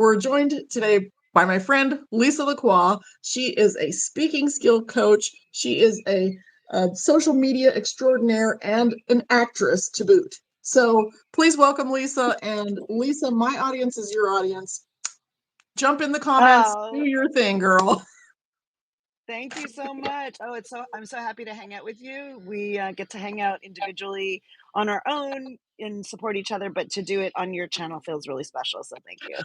We're joined today by my friend Lisa Lacroix. She is a speaking skill coach. She is a social media extraordinaire and an actress to boot. So please welcome Lisa. And Lisa, my audience is your audience. Jump in the comments, do Oh, your thing, girl. thank you so much. I'm so happy to hang out with you. We get to hang out individually on our own and support each other, but to do it on your channel feels really special. So thank you.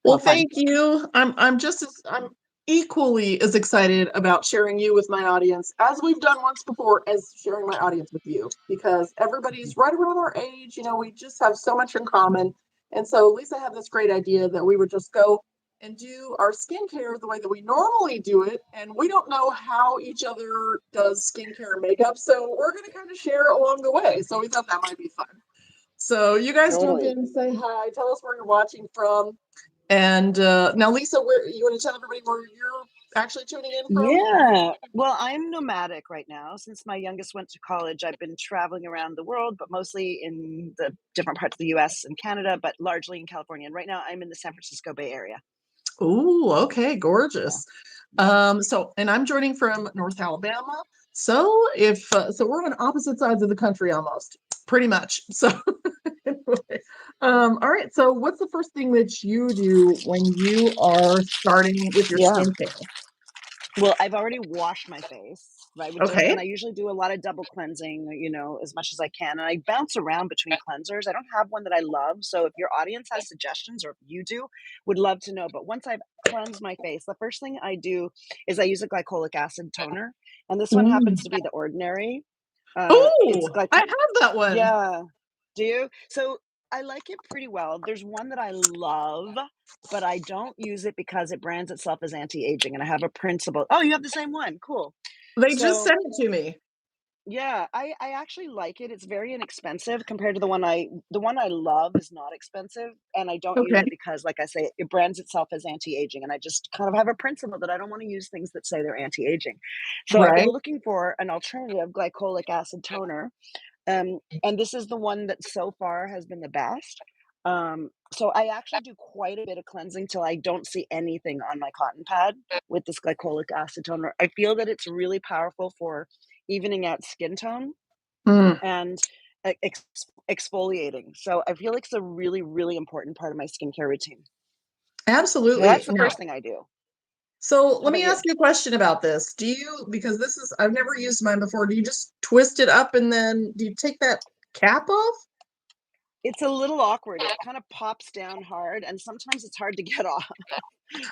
Well, Well, fun. thank you. I'm equally as excited about sharing you with my audience as we've done once before as sharing my audience with you because everybody's right around our age. We just have so much in common. And so Lisa had this great idea that we would just go and do our skincare the way that we normally do it. And we don't know how each other does skincare and makeup. So we're going to kind of share along the way. So we thought that might be fun. So you guys jump Totally. in, say hi, tell us where you're watching from. And now, Lisa, where you want to tell everybody where you're actually tuning in from? Yeah. Well, I'm nomadic right now. Since my youngest went to college, I've been traveling around the world, but mostly in the different parts of the US and Canada, but largely in California. And right now I'm in the San Francisco Bay Area. Oh, okay, Yeah. gorgeous. And I'm joining from North Alabama. So if so, we're on opposite sides of the country almost, pretty much. So anyway, all right. So what's the first thing that you do when you are starting with your Yeah. skincare? Well, I've already washed my face, right? And Okay. I usually do a lot of double cleansing, as much as I can. And I bounce around between cleansers. I don't have one that I love. So if your audience has suggestions or if you do, would love to know. But once I've cleansed my face, the first thing I do is I use a glycolic acid toner. And this one Mm. happens to be the Ordinary. It's Oh, I glycol have that one. Yeah. Do you? So I like it pretty well. There's one that I love, but I don't use it because it brands itself as anti-aging, and I have a principle. Oh, you have the same one. Cool. They just So sent it to me. yeah, I actually like it. It's very inexpensive compared to the one I love is not expensive, and I don't use Okay. it because, like I say, it brands itself as anti-aging, and I just kind of have a principle that I don't want to use things that say they're anti-aging. So I've Right. been looking for an alternative glycolic acid toner, and this is the one that so far has been the best. So I actually do quite a bit of cleansing till I don't see anything on my cotton pad with this glycolic acid toner. I feel that it's really powerful for evening out skin tone Mm, and exfoliating. So I feel like it's a really, really important part of my skincare routine. So absolutely. that's the Now, first thing I do. so How let me about you? ask you a question about this. Because I've never used mine before. Do you just twist it up and then do you take that cap off? It's a little awkward. It kind of pops down hard, and sometimes it's hard to get off.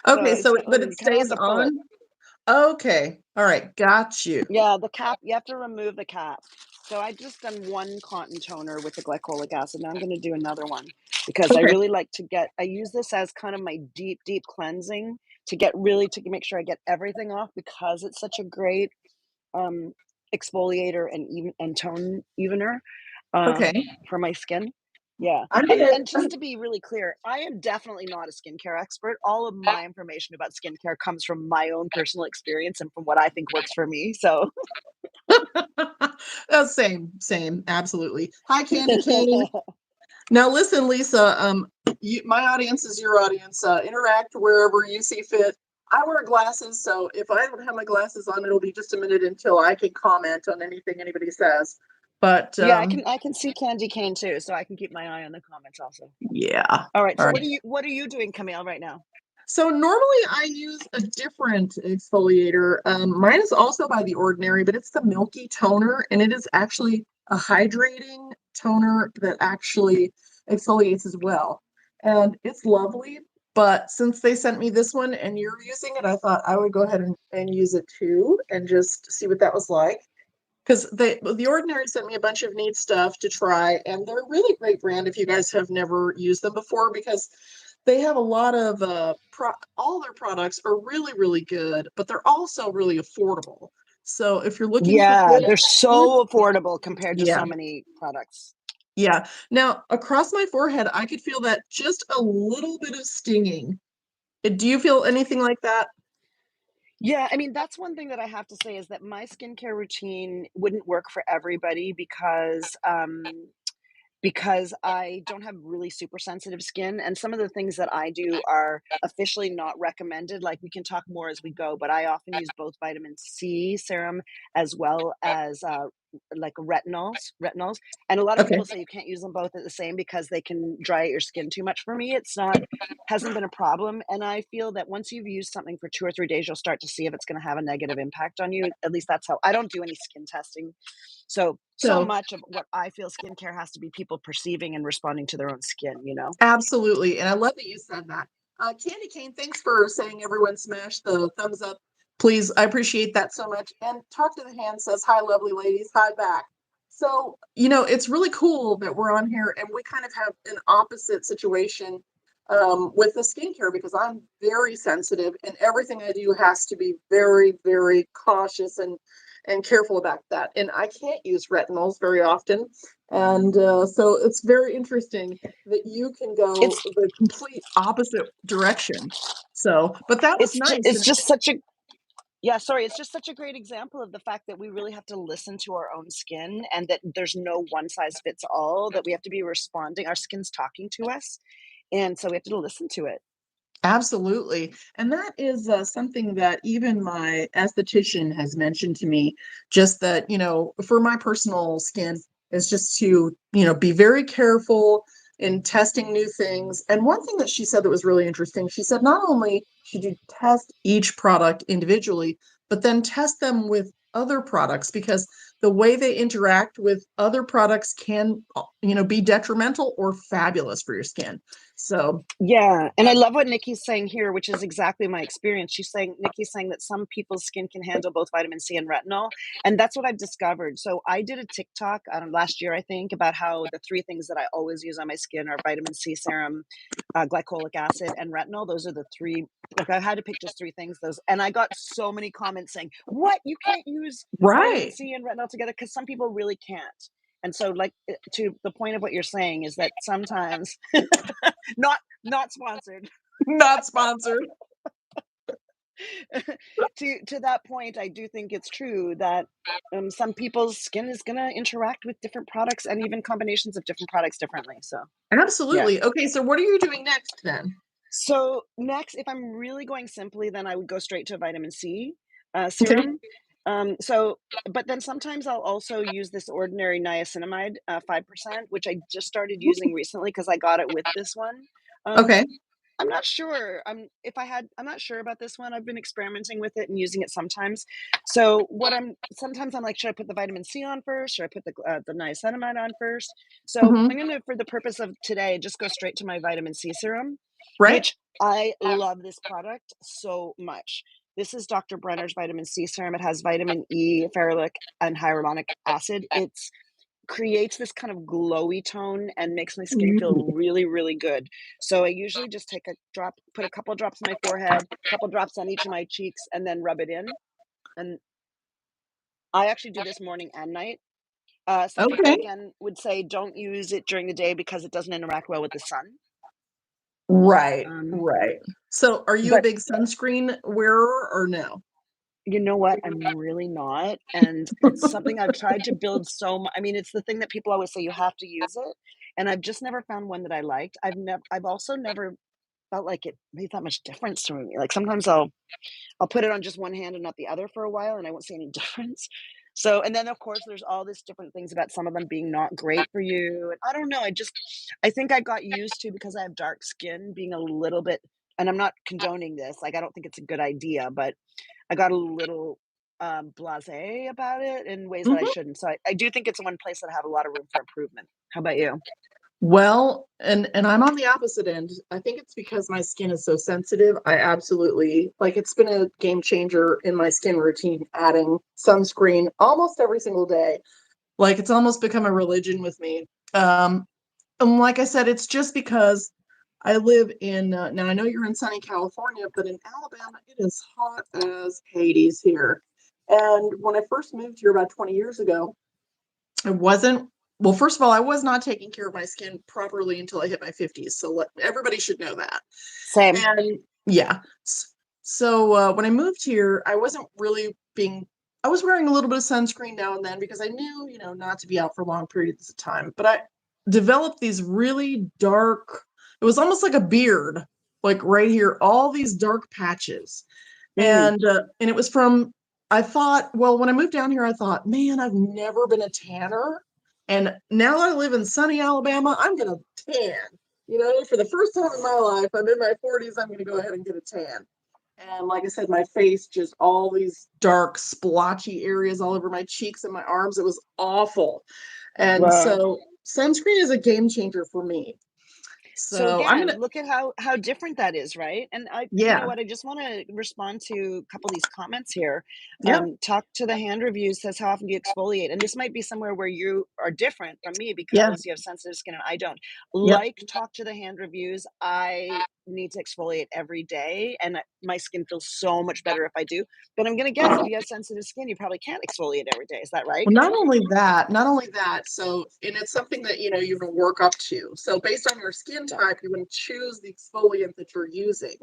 So Okay, but and it you kind of have stays to pull it. on. Okay. All right. Got you. Yeah, the cap, you have to remove the cap. So I just done one cotton toner with the glycolic acid. Now I'm going to do another one because I Okay. really like I use this as kind of my deep, deep cleansing to make sure I get everything off because it's such a great um, exfoliator and tone evener uh, Okay. for my skin. Yeah. I'm And gonna and just to be really clear, I am definitely not a skincare expert. All of my information about skincare comes from my own personal experience and from what I think works for me. So same, absolutely. Hi, Candy Cane. Now listen, Lisa, my audience is your audience. Interact wherever you see fit. I wear glasses, so if I don't have my glasses on, it'll be just a minute until I can comment on anything anybody says. But Yeah, I can see candy cane too, so I can keep my eye on the comments also. yeah, All right. all So right. what are you doing, Camille, right now? So normally I use a different exfoliator. Mine is also by The Ordinary, but it's the Milky Toner, and it is actually a hydrating toner that actually exfoliates as well. And it's lovely. But since they sent me this one and you're using it, I thought I would go ahead and use it too and just see what that was like. Because The Ordinary sent me a bunch of neat stuff to try, and they're a really great brand if you guys have never used them before, because they have a lot of all their products are really, really good, but they're also really affordable. So if you're looking for Yeah, they're good, so affordable compared to yeah, so many products. yeah. Now across my forehead, I could feel that just a little bit of stinging. Do you feel anything like that? Yeah, I mean, that's one thing that I have to say is that my skincare routine wouldn't work for everybody because I don't have really super sensitive skin, and some of the things that I do are officially not recommended. Like, we can talk more as we go, but I often use both vitamin C serum as well as like retinols. And a lot of Okay. people say you can't use them both at the same because they can dry out your skin too much. For me, it's not hasn't been a problem, and I feel that once you've used something for 2 or 3 days, you'll start to see if it's gonna have a negative impact on you. At least that's how I don't do any skin testing. So So much of what I feel skincare has to be people perceiving and responding to their own skin, you know? absolutely. And I love that you said that. Candy Cane, thanks for saying everyone smash the thumbs up. Please, I appreciate that so much. And Talk to the Hand says, hi, lovely ladies. Hi back. So, it's really cool that we're on here and we kind of have an opposite situation with the skincare because I'm very sensitive and everything I do has to be very, very cautious and careful about that. And I can't use retinols very often. And so it's very interesting that you can go It's the complete opposite direction. So, but that was nice. it's just such a yeah, sorry, it's just such a great example of the fact that we really have to listen to our own skin and that there's no one size fits all, that we have to be responding. Our skin's talking to us, and so we have to listen to it. Absolutely. And that is something that even my esthetician has mentioned to me, just that, for my personal skin, is just to, be very careful in testing new things. And one thing that she said that was really interesting, she said not only should you test each product individually, but then test them with other products because the way they interact with other products can, be detrimental or fabulous for your skin. So, Yeah, and I love what Nikki's saying here, which is exactly my experience. Nikki's saying that some people's skin can handle both vitamin C and retinol, and that's what I've discovered. So I did a TikTok last year, I think, about how the three things that I always use on my skin are vitamin C serum, glycolic acid, and retinol. Those are the three. Like I had to pick just three things. Those, and I got so many comments saying, "What? You can't use vitamin right. C and retinol together?" Because some people really can't. And so, like to the point of what you're saying is that sometimes not sponsored. Not sponsored. To that point, I do think it's true that, some people's skin is gonna interact with different products and even combinations of different products differently, so, yeah. Absolutely. Okay, so what are you doing next then? So, next, if I'm really going simply, then I would go straight to vitamin C, Okay. serum. But then sometimes I'll also use this ordinary niacinamide, 5%, which I just started using recently because I got it with this one. Um, Okay. I'm not sure. I'm not sure about this one. I've been experimenting with it and using it sometimes. So sometimes I'm like, should I put the vitamin C on first? Should I put the niacinamide on first? So Hmm. I'm gonna, for the purpose of today, just go straight to my vitamin C serum, Right? which I love this product so much. This is Dr. Brenner's vitamin C serum. It has vitamin E, ferulic, and hyaluronic acid. It's creates this kind of glowy tone and makes my skin feel Mm. really, really good. So I usually just take a drop, put a couple drops on my forehead, a couple drops on each of my cheeks, and then rub it in. And I actually do this morning and night. Some people Okay. again would say don't use it during the day because it doesn't interact well with the sun. Right. Um, Right. So are you a but big sunscreen wearer or no? you know what? I'm really not, and it's something I've tried to build I mean, it's the thing that people always say you have to use it, and I've just never found one that I liked. I've also never felt like it made that much difference to me. Like, sometimes I'll put it on just one hand and not the other for a while, and I won't see any difference. So and then, of course, there's all these different things about some of them being not great for you, and I don't know, I think I got used to, because I have dark skin, being a little bit, and I'm not condoning this, like, I don't think it's a good idea, but I got a little, blasé about it in ways that I Mhm. shouldn't. So I do think it's one place that I have a lot of room for improvement. How about you? Well, and I'm on the opposite end. I think it's because my skin is so sensitive. I absolutely like it's been a game changer in my skin routine, adding sunscreen almost every single day. Like it's almost become a religion with me. And like I said, it's just because I live in now I know you're in sunny California, but in Alabama it is hot as Hades here. And when I first moved here about 20 years ago, I wasn't well, first of all, I was not taking care of my skin properly until I hit my 50s. So everybody should know that. Same. And yeah. So when I moved here, I wasn't really being I was wearing a little bit of sunscreen now and then because I knew, not to be out for long periods of time. But developed these really dark, it was almost like a beard, like right here, all these dark patches. Mm, And it was from, I thought, well, when I moved down here, I thought, man, I've never been a tanner. And now that I live in sunny Alabama, I'm gonna tan. For the first time in my life, I'm in my 40s, I'm gonna go ahead and get a tan. And like I said, my face, just all these dark, splotchy areas all over my cheeks and my arms. It was awful. And wow. so sunscreen is a game changer for me. So So I'm again, gonna, look at how different that is, right? And you know yeah, what? I just want to respond to a couple of these comments here. yeah, Talk to the hand reviews says how often do you exfoliate, and this might be somewhere where you are different from me yeah, because you have sensitive skin and I don't. yep. Like talk to the hand reviews. I need to exfoliate every day, and my skin feels so much better if I do. But I'm gonna guess if you have sensitive skin, you probably can't exfoliate every day. Is that right? Well, not only that, so, and it's something that, you can work up to. So based on your skin type, you want to choose the exfoliant that you're using.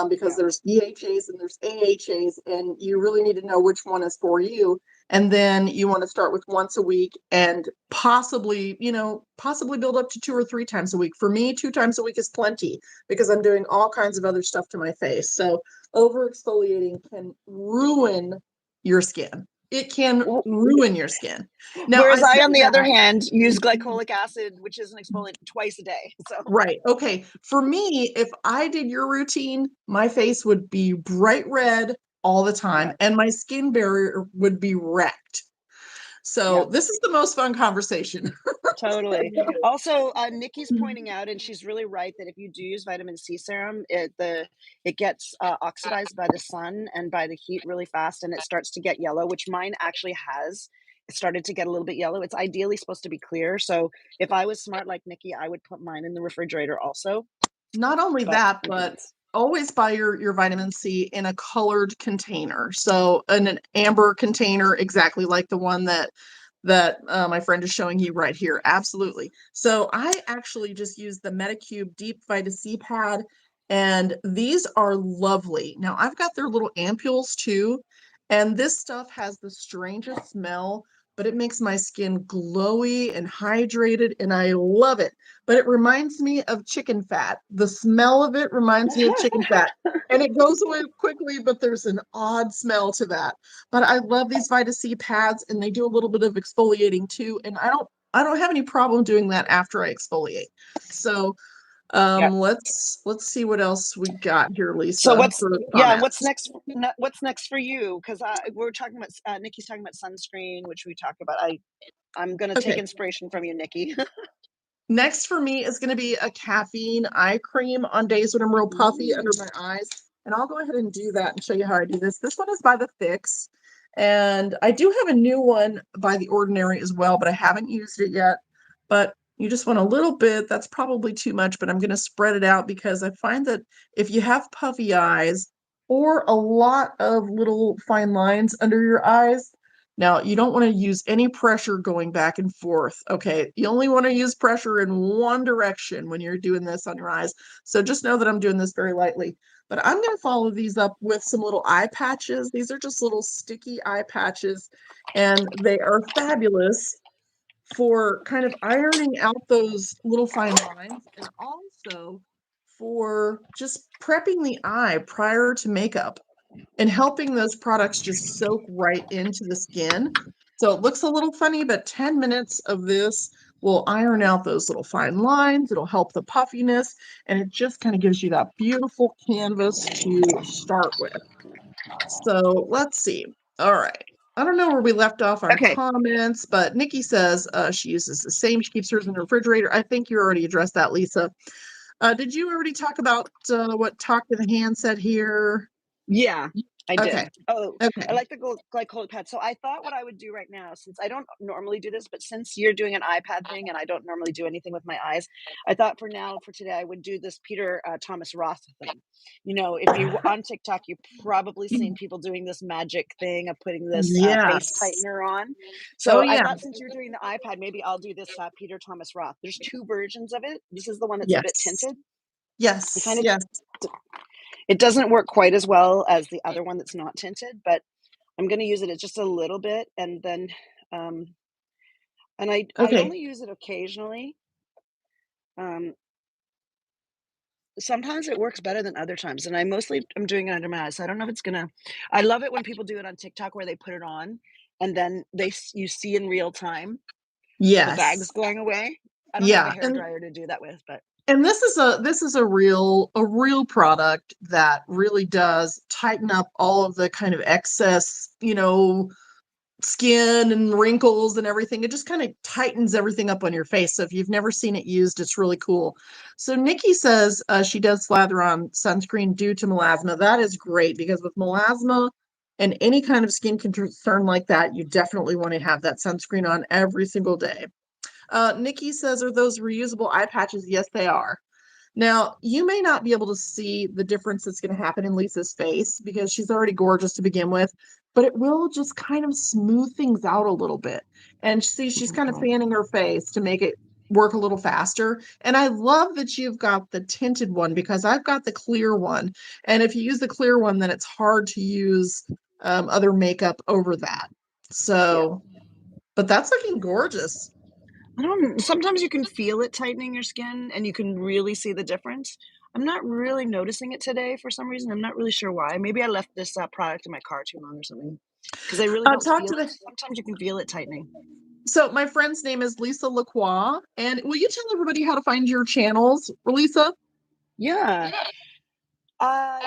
Because Yeah. there's BHAs and there's AHAs, and you really need to know which one is for you. And then you want to start with once a week and possibly build up to 2 or 3 times a week. For me, 2 times a week is plenty because I'm doing all kinds of other stuff to my face. So over exfoliating can ruin your skin. It can ruin your skin. Now, I Whereas I, say on the other that. hand, use glycolic acid, which is an exfoliant, twice a day. So Right. Okay. For me, if I did your routine, my face would be bright red all the time yeah, and my skin barrier would be wrecked. yeah, So this is the most fun conversation. totally. Also, Nikki's pointing out, and she's really right, that if you do use vitamin C serum, it gets oxidized by the sun and by the heat really fast, and it starts to get yellow, which mine actually has. It started to get a little bit yellow. It's ideally supposed to be clear. So if I was smart like Nikki, I would put mine in the refrigerator also. Not only But that, but depends. always buy your vitamin C in a colored container. So in an amber container, exactly like the one that my friend is showing you right here. Absolutely. So I actually just use the Metacube Deep Vita C Pad, and these are lovely. Now I've got their little ampules too, and this stuff has the strangest smell, but it makes my skin glowy and hydrated, and I love it. But it reminds me of chicken fat. The smell of it reminds me of chicken fat. And it goes away quickly, but there's an odd smell to that. But I love these Vita C pads, and they do a little bit of exfoliating too. And I don't have any problem doing that after I exfoliate. So Yeah. let's see what else we got here, So Lisa, for the yeah, and what's comments. next? What's next for you? Because we're talking about Nikki's talking about sunscreen, which we talked about. I'm gonna take Okay. inspiration from you, Nikki. Next for me is going to be a caffeine eye cream on days when I'm real puffy under Ooh. my eyes. And I'll go ahead and do that and show you how I do this. This one is by the Fix. And I do have a new one by the Ordinary as well, but I haven't used it yet. But you just want a little bit. That's probably too much, but I'm going to spread it out because I find that if you have puffy eyes or a lot of little fine lines under your eyes, now, you don't want to use any pressure going back and forth. Okay. You only want to use pressure in one direction when you're doing this on your eyes. So just know that I'm doing this very lightly. But I'm going to follow these up with some little eye patches. These are just little sticky eye patches, and they are fabulous for kind of ironing out those little fine lines and also for just prepping the eye prior to makeup and helping those products just soak right into the skin. So it looks a little funny, but 10 minutes of this will iron out those little fine lines. It'll help the puffiness, and it just kind of gives you that beautiful canvas to start with. So let's see. All right. I don't know where we left off on Okay. comments, but Nikki says she uses the same. She keeps hers in the refrigerator. I think you already addressed that, Lisa. Did you already talk about what Talk to the Hand said here? Yeah, I Okay. did. Oh, I Okay. like the glycolic pad. So I thought what I would do right now, since I don't normally do this, but since you're doing an iPad thing and I don't normally do anything with my eyes, I thought for now, for today, I would do this Peter Thomas Roth thing. You know, if you on TikTok, you've probably seen people doing this magic thing of putting this face Yes. tightener on. Oh, So I yeah. thought since you're doing the iPad, maybe I'll do this Peter Thomas Roth. There's two versions of it. This is the one that's a bit Yes. tinted. I Yes. find it Yes. it doesn't work quite as well as the other one that's not tinted, but I'm gonna use it just a little bit, and then, um, And I Okay. only use it occasionally. Um, Sometimes it works better than other times, and I mostly am doing it under my eyes, so I don't know if it's gonna I love it when people do it on TikTok where they put it on, and then you see in real time the bags Yes. going away. I don't have a Yeah. hair dryer to do that with, but And this is a real product that really does tighten up all of the kind of excess, skin and wrinkles and everything. It just kind of tightens everything up on your face. So if you've never seen it used, it's really cool. So Nikki says she does slather on sunscreen due to melasma. That is great because with melasma and any kind of skin concern like that, you definitely want to have that sunscreen on every single day. Nikki says, are those reusable eye patches? Yes, they are. Now, you may not be able to see the difference that's going to happen in Lisa's face because she's already gorgeous to begin with, but it will just kind of smooth things out a little bit. And see, she's kind of okay. fanning her face to make it work a little faster. And I love that you've got the tinted one because I've got the clear one. And if you use the clear one, then it's hard to use other makeup over that. Yeah. So, but that's looking gorgeous. I don't sometimes you can feel it tightening your skin and you can really see the difference. I'm not really noticing it today for some reason. I'm not really sure why. Maybe I left this product in my car too long or something because I really don't Talk feel to it. the Sometimes you can feel it tightening. So my friend's name is Lisa Lacroix. And will you tell everybody how to find your channels, Lisa? Yeah.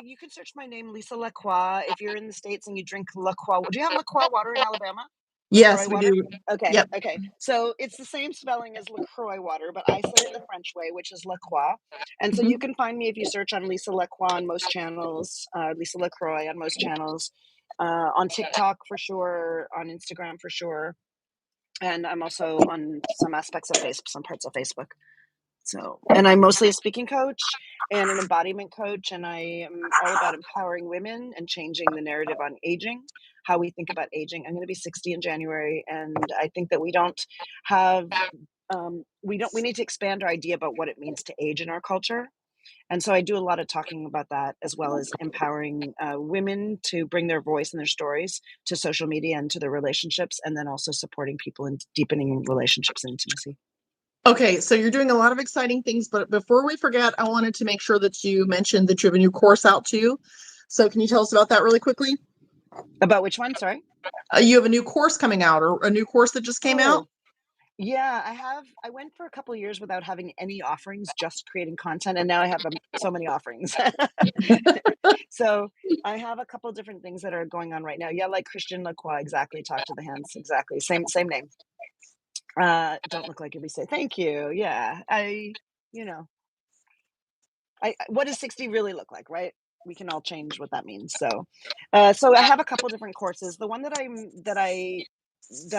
You can search my name, Lisa Lacroix. If you're in the States and you drink LaCroix, do you have LaCroix water in Alabama? LaCroix Yes, we water? do. Okay, Yep. okay. So it's the same spelling as LaCroix water, but I say it the French way, which is LaCroix. And so you Mhm. can find me if you search on Lisa Lacroix on most channels, Lisa LaCroix on most channels, on TikTok for sure, on Instagram for sure. And I'm also on some aspects of Facebook, some parts of Facebook. So, and I'm mostly a speaking coach and an embodiment coach, and I am all about empowering women and changing the narrative on aging, how we think about aging. I'm going to be 60 in January, and I think that have, we need to expand our idea about what it means to age in our culture. And so I do a lot of talking about that, as well as empowering women to bring their voice and their stories to social media and to their relationships, and then also supporting people in deepening relationships and intimacy. Okay, so you're doing a lot of exciting things, but before we forget, I wanted to make sure that you mentioned that you have a new course out too. So can you tell us about that really quickly? About which one? Sorry. You have a new course coming out or a new course that just came out? Oh, yeah, I have. I went for a couple of years without having any offerings, just creating content, and now I have so many offerings. So I have a couple different things that are going on right now. Yeah, like Christian Lacroix, exactly. Talk to the hands, exactly. Same name. Don't look like you'll be say thank you. Yeah, you know, what does 60 really look like, right? We can all change what that means. So I have a couple different courses. The one that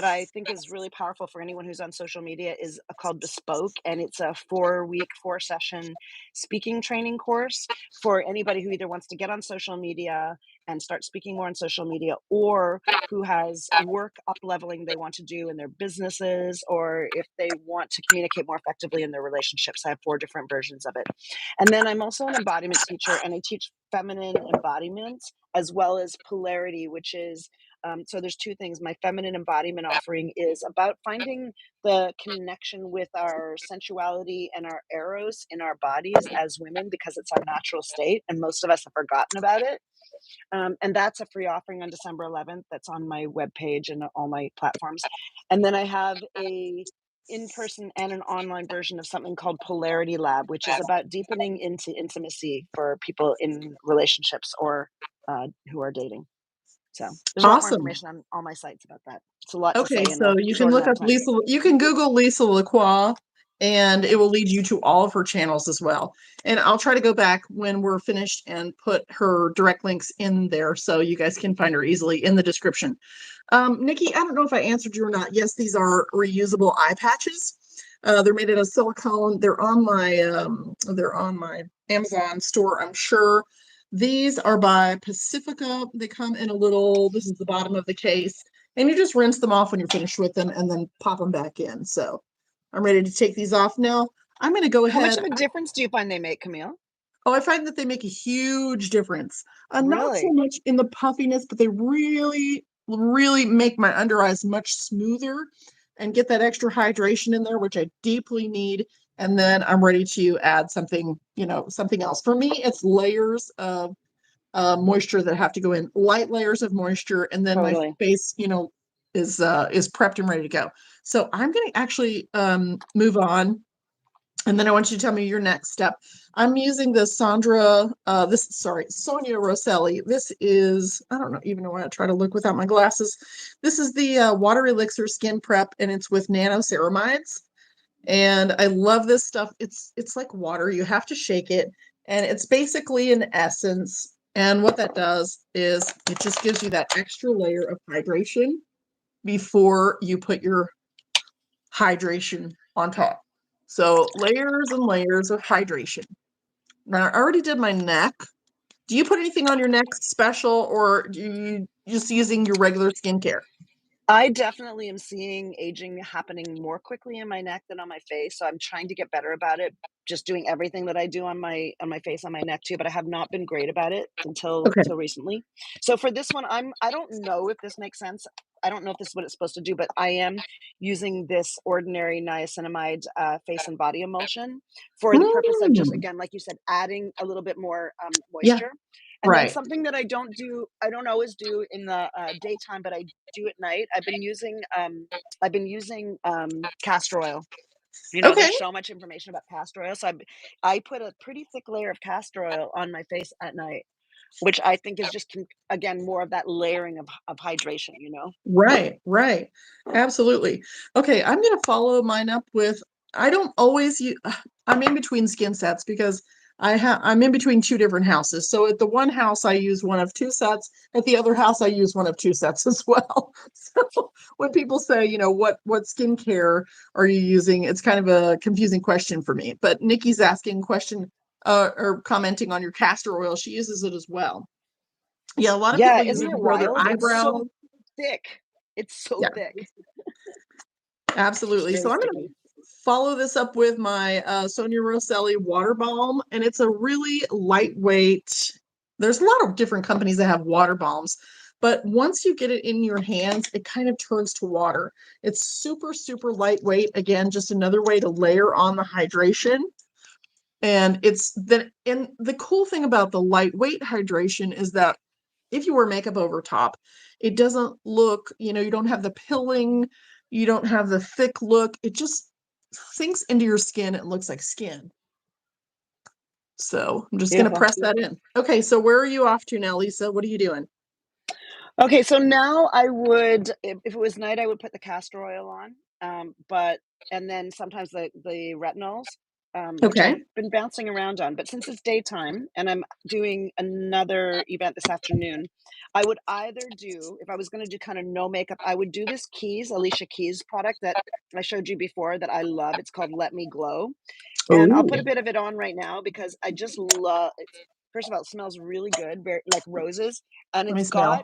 I think is really powerful for anyone who's on social media is called Bespoke, and it's a 4-week, 4-session speaking training course for anybody who either wants to get on social media and start speaking more on social media, or who has work up leveling they want to do in their businesses, or if they want to communicate more effectively in their relationships. I have 4 different versions of it. And then I'm also an embodiment teacher, and I teach feminine embodiment as well as polarity, which is so there's 2 things. My feminine embodiment offering is about finding the connection with our sensuality and our eros in our bodies as women because it's our natural state, and most of us have forgotten about it. And that's a free offering on December 11th. That's on my webpage and all my platforms. And then I have a in-person and an online version of something called Polarity Lab, which is about deepening into intimacy for people in relationships or who are dating. So there's a lot more Awesome. information on all my sites about that. It's a lot to Okay, say in so a you can short look amount up of time. Lisa, you can Google Lisa Lacroix and it will lead you to all of her channels as well. And I'll try to go back when we're finished and put her direct links in there so you guys can find her easily in the description. Nikki, I don't know if I answered you or not. Yes, these are reusable eye patches. They're made out of silicone. They're on my Amazon store, I'm sure. These are by Pacifica. They come in a little, this is the bottom of the case, and you just rinse them off when you're finished with them and then pop them back in. So I'm ready to take these off now. I'm going to go How much ahead. of a difference do you find they make, Camille? Oh, I find that they make a huge difference. Not so Really? much in the puffiness, but they really, really make my under eyes much smoother. and get that extra hydration in there, which I deeply need. And then I'm ready to add something, something else. For me, it's layers of moisture that have to go in, light layers of moisture, and then my Totally. face, is prepped and ready to go. So I'm going to actually move on, and then I want you to tell me your next step. I'm using the Sonia Rosselli. This is, I don't know, even know why I try to look without my glasses. This is the Water Elixir Skin Prep, and it's with nanoceramides. And I love this stuff. It's like water. You have to shake it, and it's basically an essence. And what that does is it just gives you that extra layer of hydration before you put your hydration on top. So layers and layers of hydration. Now, I already did my neck. Do you put anything on your neck special, or do you just using your regular skincare? I definitely am seeing aging happening more quickly in my neck than on my face, so I'm trying to get better about it, just doing everything that I do on my face, on my neck too, but I have not been great about it until Okay. till recently. So for this one, I don't know if this makes sense. I don't know if this is what it's supposed to do, but I am using this ordinary niacinamide face and body emulsion for the purpose of just, Mm. again, like you said, adding a little bit more Yeah, moisture. And then right. something that I don't always do in the daytime, but I do at night. I've been using castor oil. You know, Okay. there's so much information about castor oil, so I put a pretty thick layer of castor oil on my face at night, which I think is just again more of that layering of hydration. You know. Right, right. Absolutely. Okay, I'm going to follow mine up with I don't always use I'm in between skin sets because I'm in between two different houses. So at the one house I use one of two sets, at the other house I use one of two sets as well. So when people say, what skincare are you using? It's kind of a confusing question for me. But Nikki's asking question or commenting on your castor oil. She uses it as well. Yeah, a lot of Yeah, people use isn't it to it grow their wild? It's eyebrows. so thick. It's so Yeah. thick. Absolutely. Very So I'm going to sticky. follow this up with my Sonia Rosselli water balm, and it's a really lightweight. There's a lot of different companies that have water balms, but once you get it in your hands, it kind of turns to water. It's super, super lightweight. Again, just another way to layer on the hydration. And the cool thing about the lightweight hydration is that if you wear makeup over top, it doesn't look, you don't have the pilling, you don't have the thick look. It just sinks into your skin. It looks like skin. So I'm just going to Beautiful. press that in. Okay, so where are you off to now, Lisa? What are you doing? Okay, so now I would, if it was night, I would put the castor oil on, but and then sometimes the retinols, which Okay. I've been bouncing around on. But since it's daytime and I'm doing another event this afternoon, I would either do, if I was going to do kind of no makeup, I would do this Alicia Keys product that I showed you before that I love. It's called Let Me Glow, and I'll Oh, put a bit of it on right now because I just love it. First of all, it smells really good, very like roses, and let me smell.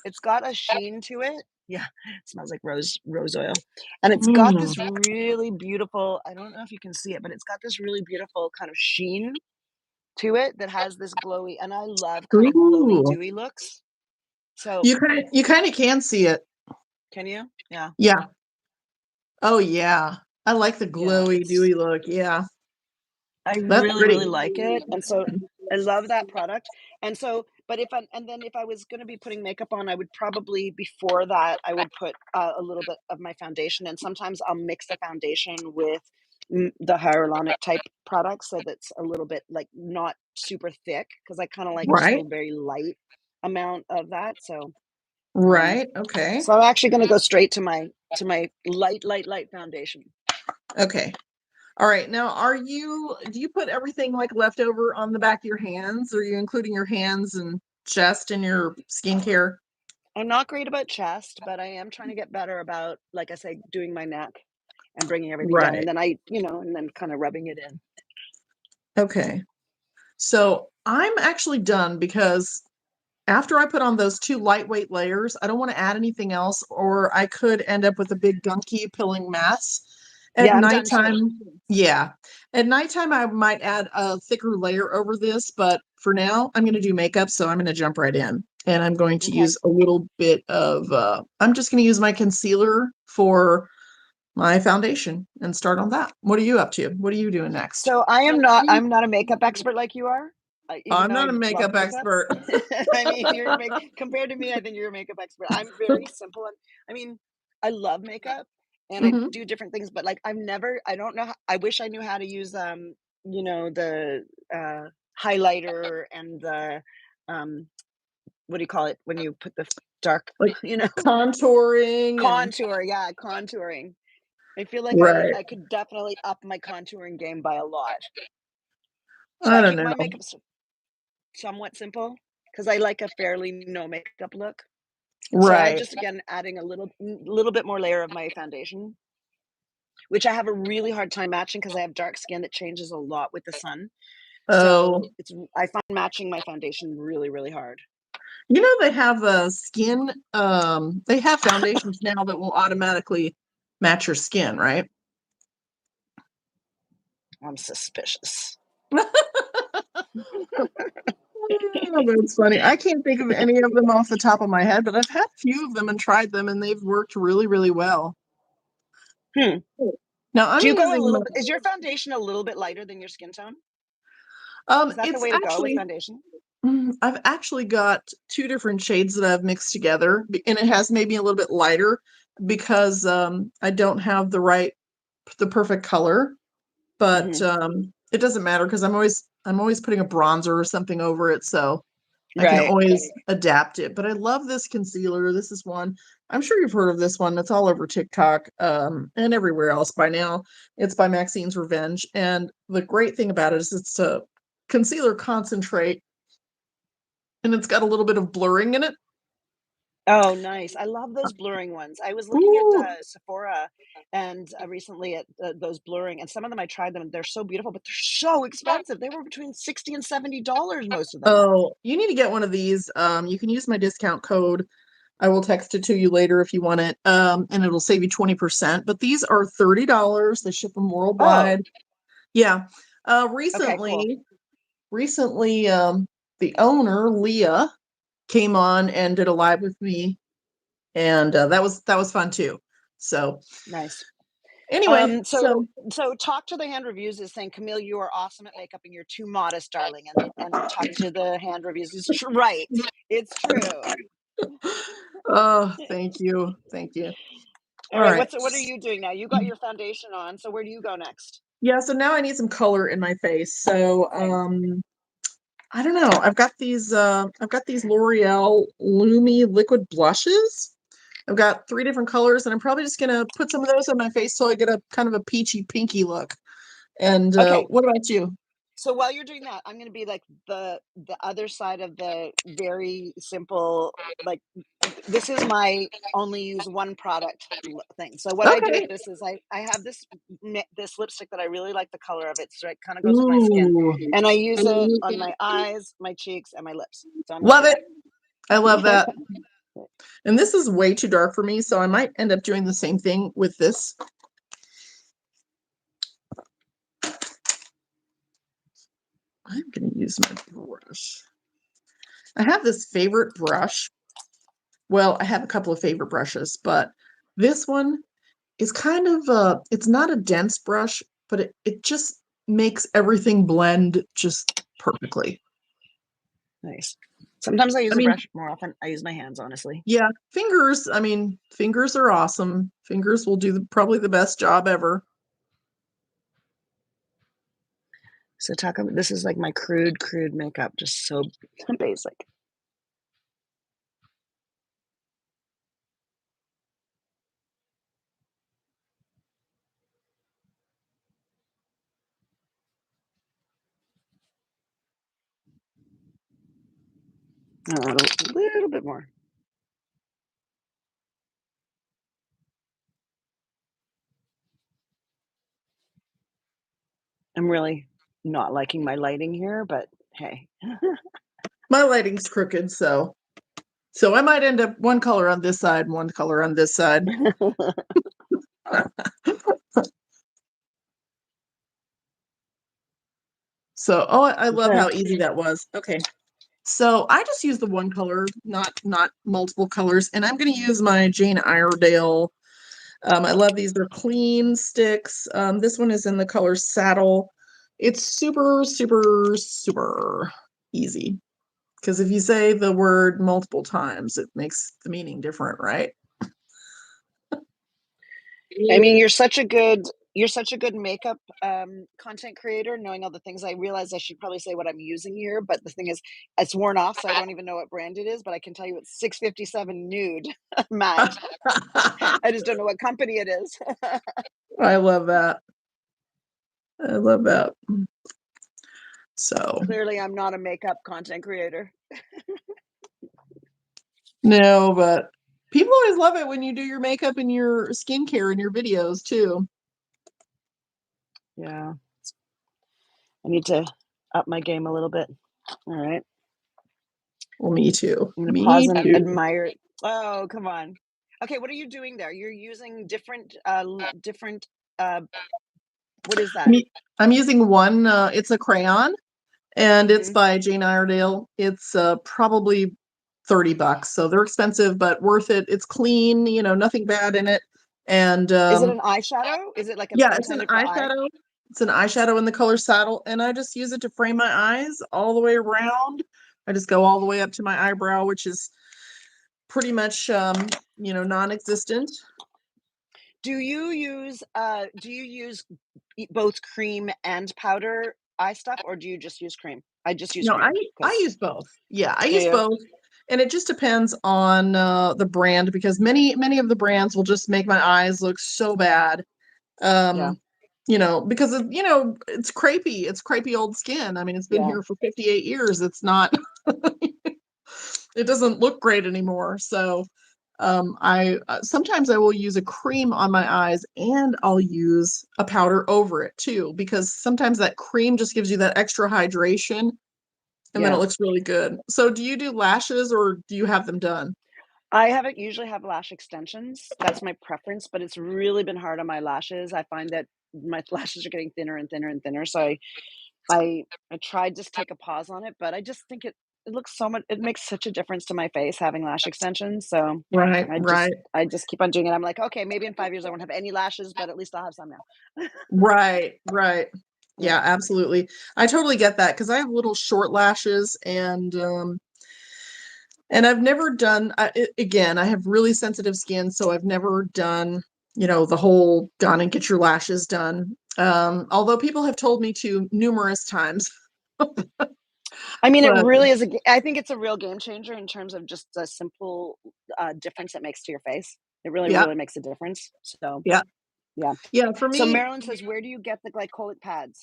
it's got a sheen to it. Yeah, it smells like rose oil. And it's got Mm. this really beautiful, I don't know if you can see it, but it's got this really beautiful kind of sheen to it that has this glowy, and I love kind of glowy, Ooh. dewy looks. So, You kind of can see it. can you? Yeah. Yeah. Oh yeah. I like the Yeah, glowy, it's dewy look. Yeah. I That's really, really pretty. like it, and so I love that product, and so but if I was gonna be putting makeup on, I would probably before that, I would put, a little bit of my foundation, and sometimes I'll mix the foundation with, the hyaluronic type products, so that's a little bit, like, not super thick, because I kinda like just a Right. very light amount of that, um Right. Okay. so I'm actually gonna go straight to my light, light, light foundation. Okay. All right. Now, do you put everything like left over on the back of your hands? Are you including your hands and chest in your skincare? I'm not great about chest, but I am trying to get better about, like I say, doing my neck and bringing everything down, and Right. then and then kind of rubbing it in. Okay. So I'm actually done because after I put on those two lightweight layers, I don't want to add anything else, or I could end up with a big gunky pilling mess. At Yeah, I'm done too. nighttime, yeah. At nighttime, I might add a thicker layer over this, but for now, I'm going to do makeup, so I'm going to jump right in. And I'm going to Okay. use a little bit of, I'm just going to use my concealer for my foundation and start on that. What are you up to? What are you doing next? So I'm not a makeup expert like you are, even I'm though not I a love makeup makeup. expert. I mean, compared to me, I think you're a makeup expert. I'm very simple, and I mean, I love makeup and I Mhm. do different things, but like I don't know I wish I knew how to use the highlighter and the um what do you call it when you put the dark, Like you know, contouring and contour, yeah, contouring. I feel like right. I could definitely up my contouring game by a lot. So I I don't keep know. my makeup somewhat simple because I like a fairly no makeup look. So I'm Right. just again adding a little bit more layer of my foundation, which I have a really hard time matching because I have dark skin that changes a lot with the sun. Oh, So I find matching my foundation really, really hard. you know they have a skin they have foundations now that will automatically match your skin, right? I'm suspicious. Oh, that's funny. I can't think of any of them off the top of my head, but I've had a few of them and tried them and they've worked really, really well. Hmm. Now I'm Do you go a using little bit? Is your foundation a little bit lighter than your skin tone? Is that the it's way to go with actually foundation? I've actually got two different shades that I've mixed together, and it has made me a little bit lighter because I don't have the perfect color, but Hmm. it doesn't matter because I'm always putting a bronzer or something over it, so I can Right. always adapt it. But I love this concealer. This is one. I'm sure you've heard of this one. It's all over TikTok and everywhere else by now. It's by Maxine's Revenge, and the great thing about it is it's a concealer concentrate and it's got a little bit of blurring in it. Oh, nice. I love those blurring ones. I was looking at, Ooh. Sephora and, recently at, those blurring, and some of them I tried them, and they're so beautiful, but they're so expensive. They were between 60 and $70, most of them. Oh, you need to get one of these. You can use my discount code. I will text it to you later if you want it. And it'll save you 20%. But these are $30. They ship them Oh, worldwide. Yeah. okay, cool. Recently, the owner, Leah, came on and did a live with me, and that was fun too. So Nice. anyway, So talk to the hand reviews is saying, "Camille, you are awesome at makeup and you're too modest, darling." And talk to the hand reviews is right. It's true. oh, thank you. All All right, right. what are you doing now? You got your foundation on, so where do you go next? Yeah, so now I need some color in my face. So Same. I don't know. I've got these L'Oreal Lumi liquid blushes. I've got three different colors, and I'm probably just gonna put some of those on my face so I get a kind of a peachy pinky look. And Okay. what about you? So while you're doing that, I'm gonna be like the other side of the very simple, like this is my only use one product thing. So what I do with Okay. this is I have this lipstick that I really like the color of it, so it kind of goes with my skin, Ooh, and I use it on my eyes, my cheeks, and my lips. So I'm gonna love do it. that. I love that. And this is way too dark for me, so I might end up doing the same thing with this. I'm gonna use my brush. I have this favorite brush. Well, I have a couple of favorite brushes, but this one is kind of it's not a dense brush, but it just makes everything blend just perfectly. Nice. Sometimes I I use a mean, brush. More often, I use my hands. Honestly. yeah, fingers, I mean, fingers are awesome. Fingers will do probably the best job ever. So talk about this is like my crude makeup, just so basic. A little bit more. I'm really not liking my lighting here, but hey. My lighting's crooked, so I might end up one color on this side and one color on this side. So, oh, I love Okay. how easy that was. Okay. So I just use the one color, not multiple colors, and I'm going to use my Jane Iredale. I love these. They're clean sticks. This one is in the color Saddle. It's super, super, super easy. Because if you say the word multiple times, it makes the meaning different, right? I mean, you're such a good makeup content creator, knowing all the things. I realize I should probably say what I'm using here, but the thing is, it's worn off, so I don't even know what brand it is. But I can tell you it's 657 nude matte. I just don't know what company it is. I love that. I love that. So Clearly, I'm not a makeup content creator. no, but people always love it when you do your makeup and your skincare in your videos too. Yeah, I need to up my game a little bit. All right, Well, me too. I'm gonna Me pause and too. admire it. Oh, come on. Okay, what are you doing there? You're using different. Uh, what is that? I'm using one. It's a crayon, and it's Hmm. by Jane Iredale. It's probably $30, so they're expensive but worth it. It's clean, nothing bad in it. And Is it an eyeshadow? Is it like yeah, it's an intended for eye? eyeshadow. It's an eyeshadow in the color Saddle, and I just use it to frame my eyes all the way around. I just go all the way up to my eyebrow, which is pretty much non-existent. Do you use both cream and powder eye stuff, or do you just use cream? I just use No, I cream I because use both. Yeah, I do use you? both. And it just depends on the brand, because many of the brands will just make my eyes look so bad. Yeah, Because it's crepey. It's crepey old skin. I mean, it's been yeah. here for 58 years. It's not it doesn't look great anymore. So I sometimes I will use a cream on my eyes, and I'll use a powder over it too, because sometimes that cream just gives you that extra hydration, and then it Yeah. looks really good. So do you do lashes, or do you have them done? I haven't usually have lash extensions. That's my preference, but it's really been hard on my lashes. I find that my lashes are getting thinner and thinner and thinner. So I tried just take a pause on it, but I just think it looks so much it makes such a difference to my face having lash extensions. So Right, I just right. I just keep on doing it. I'm like, okay, maybe in 5 years I won't have any lashes, but at least I'll have some now. Right, right. Yeah. Yeah, absolutely. I totally get that, because I have little short lashes, and I've never done again, I have really sensitive skin, so I've never done, the whole gone and get your lashes done. Although people have told me to numerous times. I mean, it But really is I think it's a real game changer in terms of just a simple, difference it makes to your face. It really, yeah, really makes a difference. So, yeah, yeah. yeah, for So me, Marilyn says, "Where do you get the glycolic pads?"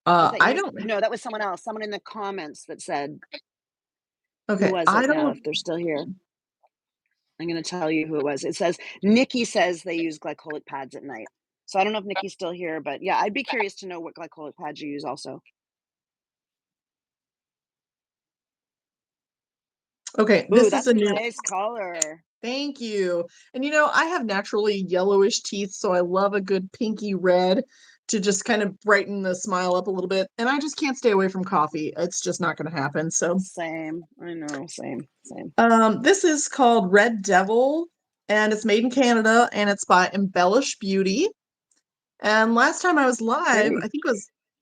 Was that I you? don't No, that was someone else. Someone in the comments that said, who okay, was I it now, don't if they're still here? I'm gonna tell you who it was. It says, "Nikki says they use glycolic pads at night." So I don't know if Nikki's still here, but yeah, I'd be curious to know what glycolic pads you use also. okay, Ooh, this is that's a a new nice color. thank you. And I have naturally yellowish teeth, so I love a good pinky red to just kind of brighten the smile up a little bit. And I just can't stay away from coffee. It's just not going to happen. So, Same. I know, same, same. this is called Red Devil, and it's made in Canada, and it's by Embellish Beauty. And last time I was live, Pretty.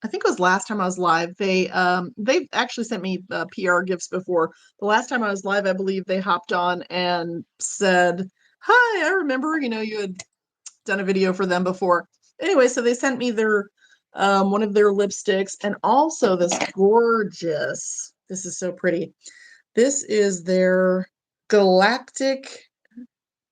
I think it was last time I was live. They've actually sent me PR gifts before. The last time I was live, I believe they hopped on and said, "Hi, I remember, you had done a video for them before." Anyway, so they sent me their one of their lipsticks, and also this gorgeous. This is so pretty. This is their Galactic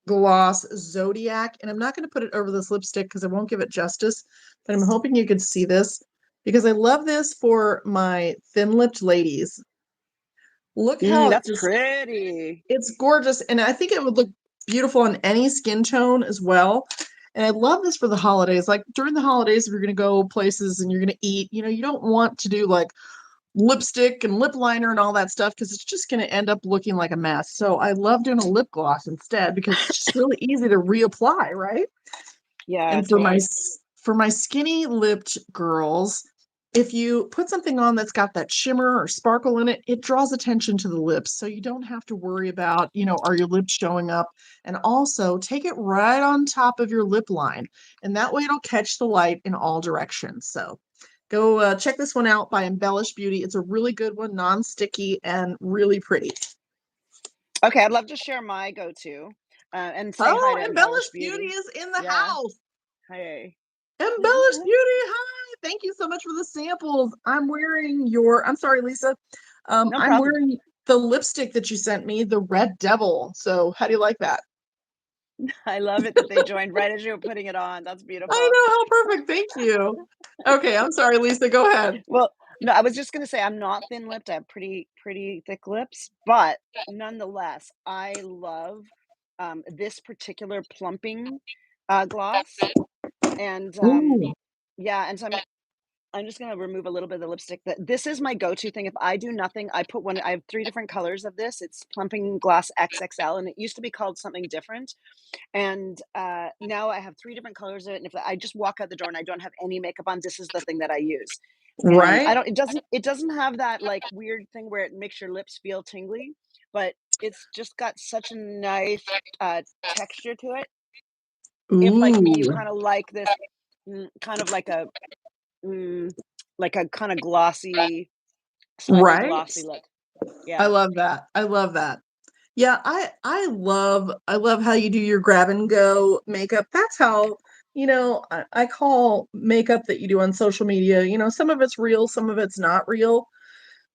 Gloss Zodiac, and I'm not going to put it over this lipstick because I won't give it justice, but I'm hoping you can see this, because I love this for my thin-lipped ladies. Look how That's just pretty. it's gorgeous, and I think it would look beautiful on any skin tone as well. And I love this for the holidays. Like during the holidays, if you're going to go places and you're going to eat, you don't want to do like lipstick and lip liner and all that stuff, because it's just going to end up looking like a mess. So I love doing a lip gloss instead, because it's just really easy to reapply, right? Yeah, And for my totally. skinny lipped girls, if you put something on that's got that shimmer or sparkle in it, it draws attention to the lips. So you don't have to worry about, are your lips showing up? And also take it right on top of your lip line. And that way it'll catch the light in all directions. So go check this one out by Embellish Beauty. It's a really good one, non-sticky and really pretty. Okay, I'd love to share my go-to, and say hi Oh, to Embellish Embellish Beauty Beauty. is in the Yeah. house. Hey. Embellish Beauty, hi. Thank you so much for the samples. I'm sorry, Lisa. No I'm problem. wearing the lipstick that you sent me, the Red Devil. So how do you like that? I love it that they joined right as you were putting it on. That's I beautiful. know, how perfect. Thank you. Okay, I'm sorry, Lisa. Go ahead. Well, no, I was just gonna say I'm not thin-lipped. I have pretty thick lips, but nonetheless, I love, this particular plumping, gloss, and, Ooh, yeah, and so I'm just gonna remove a little bit of the lipstick. This is my go-to thing. If I do nothing, I have 3 different colors of this. It's plumping gloss XXL, and it used to be called something different. And, now I have 3 different colors of it, and if I just walk out the door and I don't have any makeup on, this is the thing that I use. And I right? don't it doesn't have that, like, weird thing where it makes your lips feel tingly, but it's just got such a nice, texture to it. If, like me, you Ooh, kinda like this, kind of mm, like a kinda glossy, slightly right? glossy look. I Yeah. love that. I love that. Yeah, I love how you do your grab and go makeup. That's how, I call makeup that you do on social media, some of it's real, some of it's not real,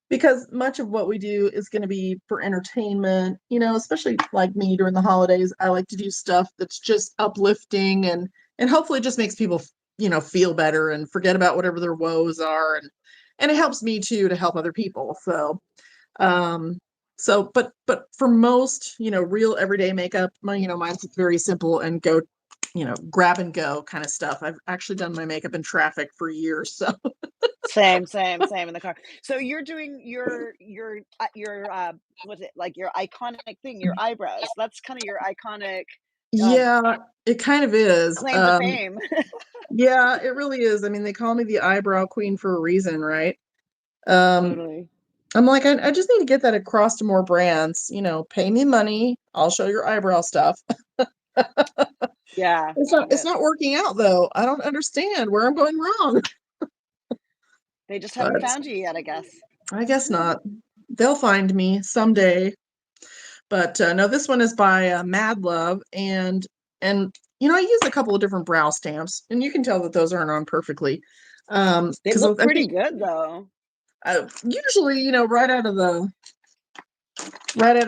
because much of what we do is going to be for entertainment, especially like me during the holidays. I like to do stuff that's just uplifting and hopefully just makes people, feel better and forget about whatever their woes are and it helps me too to help other people. Um, but for most, real everyday makeup, mine's very simple and go, grab and go kind of stuff. I've actually done my makeup in traffic for years. So Same, same, same in the car. So you're doing what's it, like, your iconic thing, your eyebrows. That's kinda your iconic, um, yeah, it kind of is. claim to fame. Yeah, it really is. I mean, they call me the eyebrow queen for a reason, right? Um, Totally. I'm like, I just need to get that across to more brands, pay me money, I'll show your eyebrow stuff. Yeah. It's not working out though. I don't understand where I'm going wrong. They just haven't But found you yet, I guess. I guess not. They'll find me someday. But no, this one is by Mad Love, and I use a couple of different brow stamps, and you can tell that those aren't on perfectly. They Because look I pretty think good, though. usually, right out of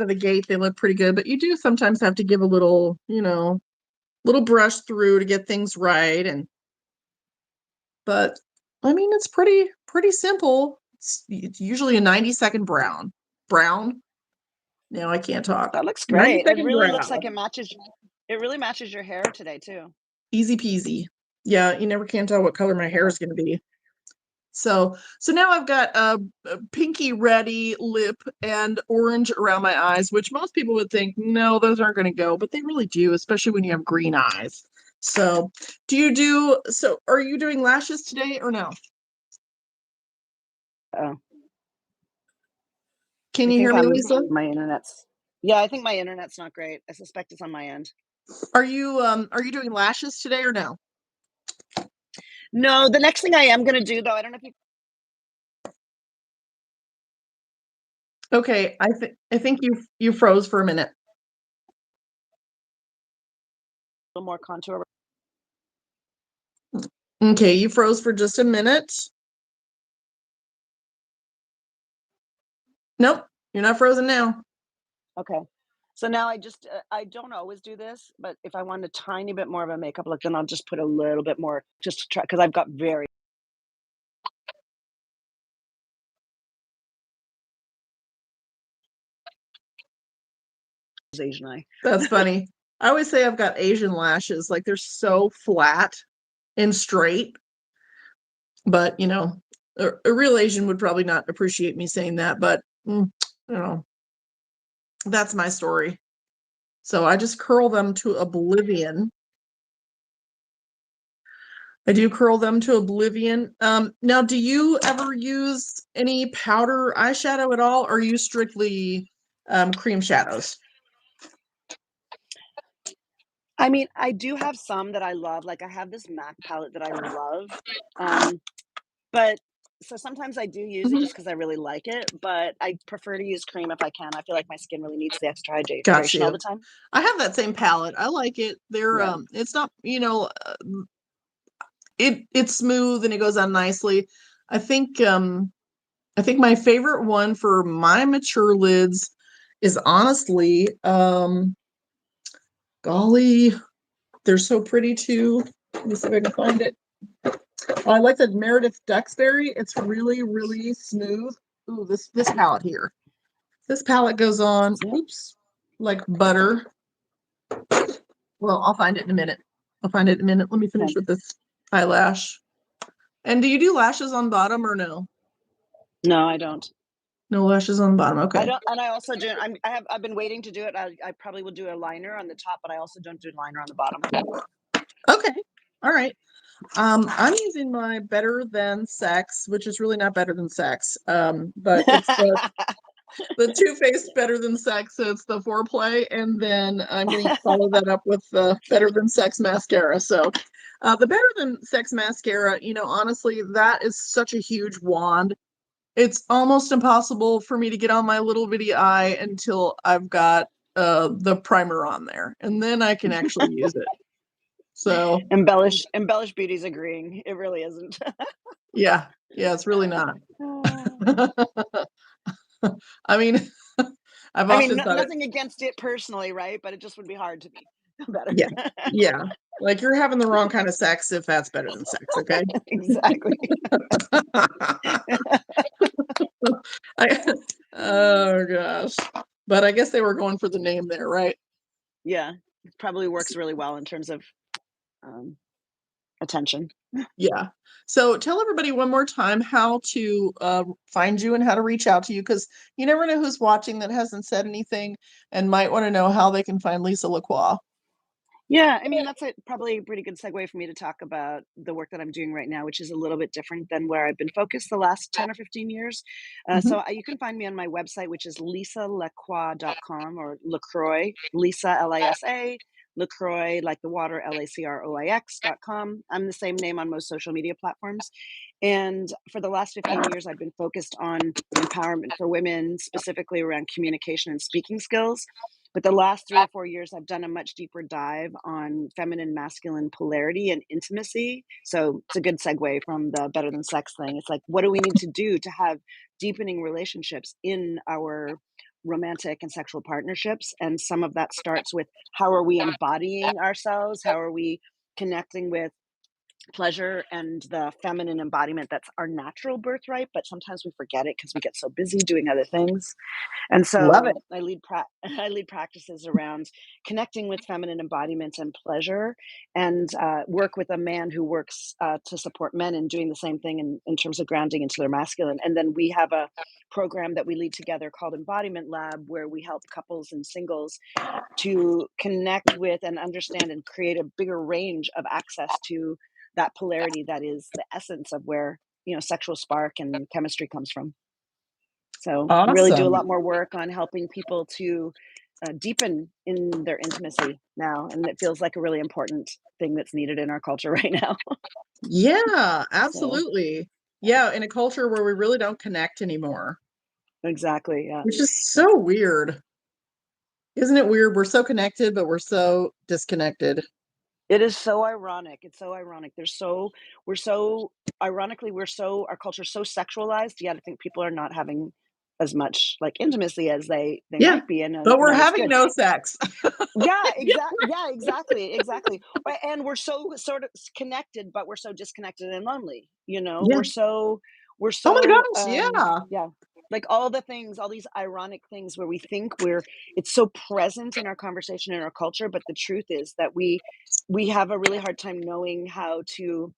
the gate, they look pretty good, but you do sometimes have to give a little, little brush through to get things right. But I mean, it's pretty simple. It's usually a 90-second brown. Brown. Now I can't talk. That looks 90 great. It second really looks like brown. it really matches your hair today, too. Easy peasy. Yeah, you never can tell what color my hair Yeah. is going to be. So now I've got a pinky reddy lip and orange around my eyes, which most people would think, no, those aren't going to go, but they really do, especially when you have green eyes. So, are you doing lashes today or no? Oh, Can I you hear think me, Lisa? I think my internet's not great. I suspect it's on my end. Are you doing lashes today or no? No, the next thing I am gonna do, though, I don't know if you Okay, I think you froze for a minute. a little more contour. Okay, you froze for just a minute. Nope, you're not frozen now. Okay. So now I don't always do this, but if I want a tiny bit more of a makeup look, then I'll just put a little bit more just to try because I've got very Asian eye. That's funny. I always say I've got Asian lashes, like they're so flat and straight, but a real Asian would probably not appreciate me saying that, but you know, that's my story. So I just curl them to oblivion. I do curl them to oblivion. Now, do you ever use any powder eyeshadow at all, or are you strictly cream shadows? I mean, I do have some that I love, like, I have this MAC palette that I love, um, but so sometimes I do use it Mhm. just because I really like it, but I prefer to use cream if I can. I feel like my skin really needs the extra Got hydration all you. the time. I have that same palette. I like it. They're Yeah. it's not, it's smooth and it goes on nicely. I think I think my favorite one for my mature lids is honestly golly, they're so pretty too. Let me see if I can find it. I like the Meredith Duxbury. It's really, really smooth. Ooh, this palette here. This palette goes on, Yeah, oops, like butter. Well, I'll find it in a minute. I'll find it in a minute. Let me finish okay. with this eyelash. And do you do lashes on bottom or no? No, I don't. No lashes on the bottom. I Okay. don't, and I also do I've been waiting to do it. I probably will do a liner on the top, but I also don't do liner on the bottom. Okay. All right. I'm using my Better Than Sex, which is really not better than sex. But it's the Too Faced Better Than Sex. So it's the foreplay, and then I'm going to follow that up with the Better Than Sex mascara. So, the Better Than Sex mascara, honestly, that is such a huge wand. It's almost impossible for me to get on my little bitty eye until I've got the primer on there, and then I can actually use it. So, Embellish Beauty's agreeing. It really isn't. yeah, yeah, it's really not. Oh. I mean, I've I mean, often thought it. nothing against it personally, right? But it just would be hard to be better. Yeah, yeah. Like you're having the wrong kind of sex if that's better than sex, okay? Exactly. I, oh gosh. But I guess they were going for the name there, right? Yeah, it probably works really well in terms of um, attention. Yeah. So tell everybody one more time how to find you and how to reach out to you, because you never know who's watching that hasn't said anything and might want to know how they can find Lisa Lacroix. Yeah, I mean, that's probably a pretty good segue for me to talk about the work that I'm doing right now, which is a little bit different than where I've been focused the last 10 or 15 years. Mhm. You can find me on my website, which is lisalacroix.com or LaCroix, Lisa, Lisa, LaCroix, like the water, LACROIX.com. I'm the same name on most social media platforms. And for the last 15 years, I've been focused on empowerment for women, specifically around communication and speaking skills. But the last 3 or 4 years, I've done a much deeper dive on feminine masculine polarity and intimacy. So it's a good segue from the better than sex thing. It's like, what do we need to do to have deepening relationships in our romantic and sexual partnerships? And some of that starts with how are we embodying ourselves? How are we connecting with pleasure and the feminine embodiment that's our natural birthright, but sometimes we forget it because we get so busy doing other things. And Love it. so I lead practices around connecting with feminine embodiment and pleasure, and work with a man who works to support men in doing the same thing in terms of grounding into their masculine. And then we have a program that we lead together called Embodiment Lab, where we help couples and singles to connect with and understand and create a bigger range of access to that polarity that is the essence of where sexual spark and chemistry comes from. So really do a Awesome. lot more work on helping people to deepen in their intimacy now, and it feels like a really important thing that's needed in our culture right now. Yeah, So absolutely. Yeah, in a culture where we really don't connect anymore, exactly, yeah. which is so weird. Isn't it weird? We're so connected, but we're so disconnected. It is so ironic. It's so ironic. We're so ironically we're so our culture's so sexualized. Yet I think people are not having as much like intimacy as they Yeah, might be, and but we're it's having good. no sex. Yeah, exactly, exactly. And we're so sort of connected, but we're so disconnected and lonely. Yeah. We're Oh my so gosh, yeah. yeah, like all the things, all these ironic things where we think it's so present in our conversation in our culture, but the truth is that we have a really hard time knowing how to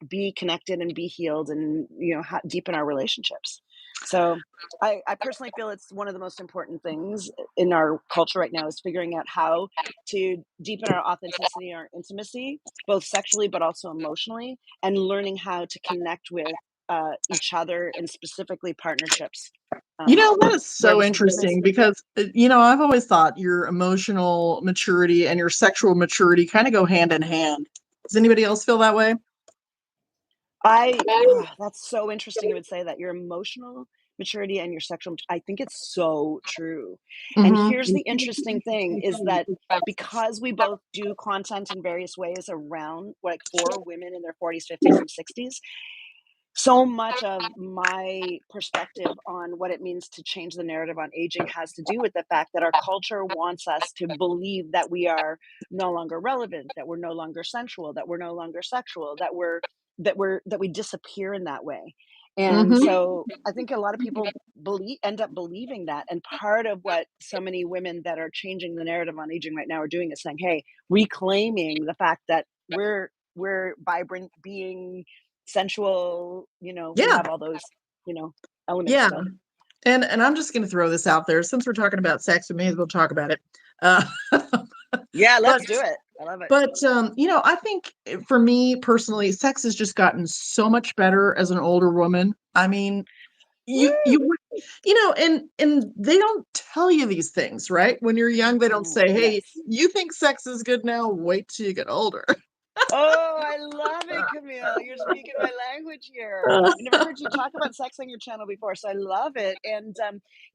be connected and be healed and deepen our relationships. So I personally feel it's one of the most important things in our culture right now is figuring out how to deepen our authenticity, our intimacy, both sexually but also emotionally, and learning how to connect with each other and specifically partnerships um, That is where so this is the interesting case. because, I've always thought your emotional maturity and your sexual maturity kind of go hand in hand. Does anybody else feel that way? That's so interesting you would say that your emotional maturity and your I think it's so true. And Mm-hmm. here's the interesting thing is that because we both do content in various ways around like for women in their 40s, 50s, and 60s, so much of my perspective on what it means to change the narrative on aging has to do with the fact that our culture wants us to believe that we are no longer relevant, that we're no longer sensual, that we're no longer sexual, that we disappear in that way. And Mm-hmm. so I think a lot of people end up believing that. And part of what so many women that are changing the narrative on aging right now are doing is saying, hey, reclaiming the fact that we're vibrant being sensual, we Yeah. have all those, elements Yeah. still. And I'm just going to throw this out there. Since we're talking about sex, we may as well talk about it. Uh, Yeah, but let's do it. I love it. I think for me personally, sex has just gotten so much better as an older woman. I mean, you Woo! would- and they don't tell you these things, right? When you're young, they don't Mm, say, "Hey, yes. you think sex is good now? Wait till you get older." Oh, I love it, Camille. You're speaking my language here. I never heard you talk about sex on your channel before, so I love it. And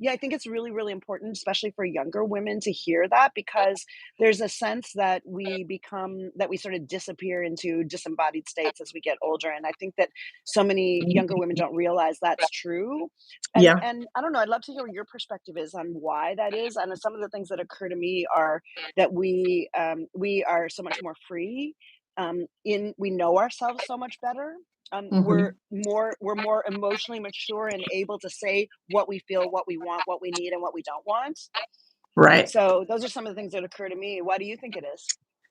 yeah, I think it's really, really important, especially for younger women, to hear that because there's a sense that we sort of disappear into disembodied states as we get older. And I think that so many younger women don't realize that's true. And Yeah. and I don't know, I'd love to hear what your perspective is on why that is. And some of the things that occur to me are that we are so much more free in we know ourselves so much better. Hmm. We're more emotionally mature and able to say what we feel, what we want, what we need, and what we don't want. Right. So those are some of the things that occur to me. Why do you think it is?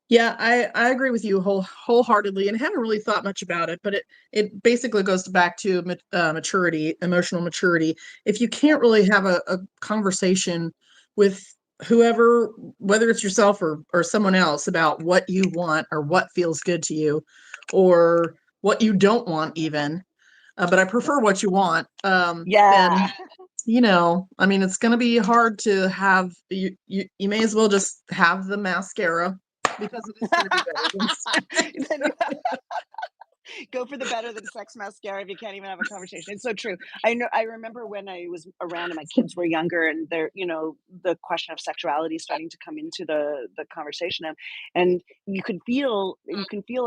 Yeah, I agree with you wholeheartedly, and haven't really thought much about it. But it basically goes back to maturity, emotional maturity. If you can't really have a conversation with whoever, whether it's yourself or someone else, about what you want or what feels good to you, or what you don't want, even, but I prefer what you want. Then Yeah. I mean, it's going to be hard to have you may as well just have the mascara because it is going to be better than sex. Then go for the better than sex mascara if you can't even have a conversation. It's so true. I remember when I was around and my kids were younger and the question of sexuality starting to come into the conversation and you can feel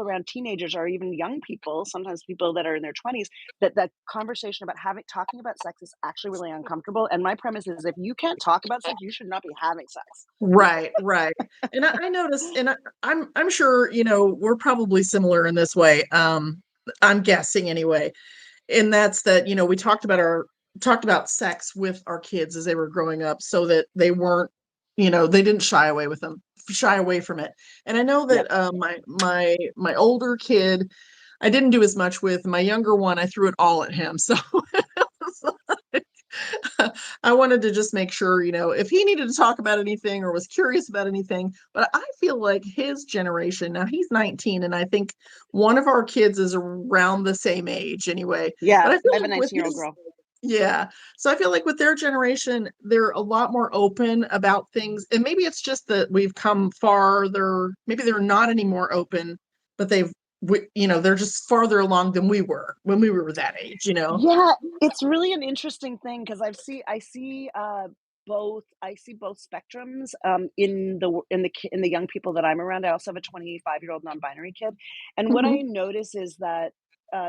around teenagers or even young people, sometimes people that are in their 20s, that conversation about having talking about sex is actually really uncomfortable. And my premise is if you can't talk about sex, you should not be having sex. Right, right. And I noticed, and I'm sure we're probably similar in this way. I'm guessing anyway, and that's that we talked about sex with our kids as they were growing up, so that they weren't they didn't shy away from it. And I know Yep. that my older kid, I didn't do as much with. My younger one, I threw it all at him. So I wanted to just make sure, if he needed to talk about anything or was curious about anything. But I feel like his generation, now he's 19, and I think one of our kids is around the same age anyway. Yeah. But I feel I have a like with 19-year-old his, girl. yeah. So I feel like with their generation, they're a lot more open about things. And maybe it's just that we've come farther. Maybe they're not any more open, but they're just farther along than we were when we were that age. Yeah, it's really an interesting thing because I see both spectrums, in the young people that I'm around. I also have a 25-year-old non-binary kid, and what I Hmm. notice is that,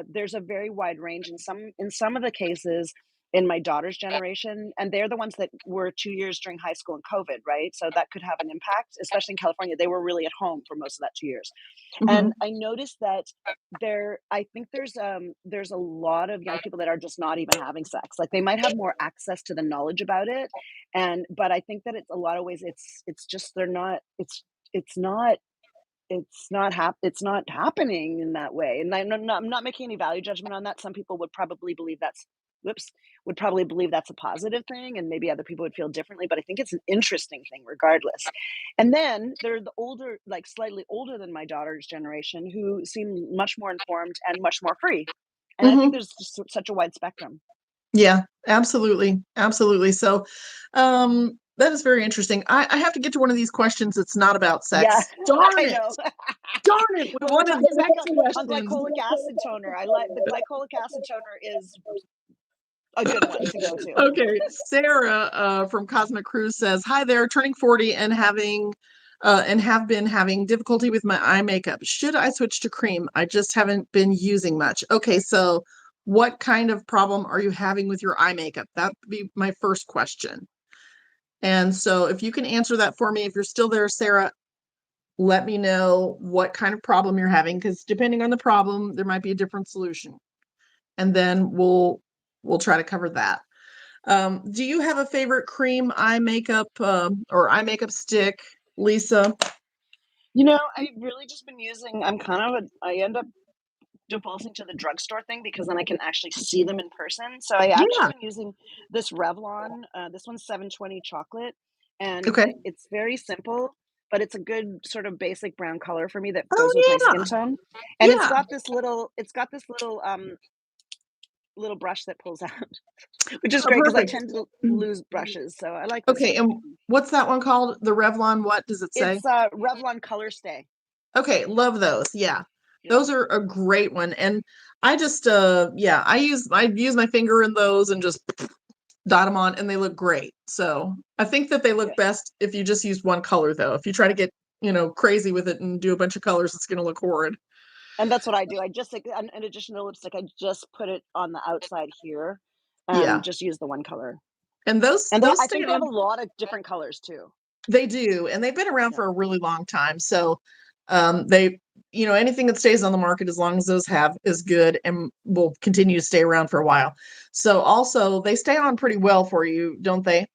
there's a very wide range in some of the cases in my daughter's generation, and they're the ones that were 2 years during high school and COVID, right? So that could have an impact, especially in California. They were really at home for most of that 2 years. And Hmm. I noticed that I think there's a lot of young people that are just not even having sex. Like they might have more access to the knowledge about it, but I think that it's a lot of ways it's just they're not it's not it's not happening in that way. And I'm not making any value judgment on that. Some people would probably believe that's whoops, would probably believe that's a positive thing, and maybe other people would feel differently, but I think it's an interesting thing regardless. And then there are the older, like slightly older than my daughter's generation, who seem much more informed and much more free. And I think Mhm. there's just such a wide spectrum. Yeah, absolutely, absolutely. So, that is very interesting. I have to get to one of these questions. It's not about Yeah, sex. Darn I it! know. Darn it! We Well, we're wanted talking sex on questions. glycolic acid toner. I like the glycolic acid toner is a good one to go to. Okay, Sarah from Cosmic Cruise says, "Hi there, turning 40 and have been having difficulty with my eye makeup. Should I switch to cream? I just haven't been using much." Okay, so what kind of problem are you having with your eye makeup? That would be my first question. And so if you can answer that for me, if you're still there, Sarah, let me know what kind of problem you're having, because depending on the problem, there might be a different solution. And then we'll try to cover that. Do you have a favorite cream eye makeup or eye makeup stick, Lisa? I've really just been using I'm kind of I end up defaulting to the drugstore thing because then I can actually see them in person. So I actually Yeah. been using this Revlon. This one's 720 chocolate, and Okay. it's very simple, but it's a good sort of basic brown color for me that Oh goes with my yeah. skin tone. And Yeah. it's got this little brush that pulls out, which is Oh, great because I perfect. tend to Mhm. lose brushes. So I like this Okay, one. and what's that one called? The Revlon, what does it say? It's Revlon Color Stay. Okay, love those. Yeah. Yeah. Those are a great one. And I just yeah, I use my finger in those and just dot them on and they look great. So I think that they look Yeah. best if you just use one color though. If you try to get, crazy with it and do a bunch of colors, it's gonna look horrid. And that's what I do. I just like in addition to lipstick, I just put it on the outside here and Yeah. just use the one color. And those And those I stay think they have a on. lot of different colors too. They do, and they've been around Yeah. for a really long time. So they anything that stays on the market as long as those have is good and will continue to stay around for a while. So also they stay on pretty well for you, don't they?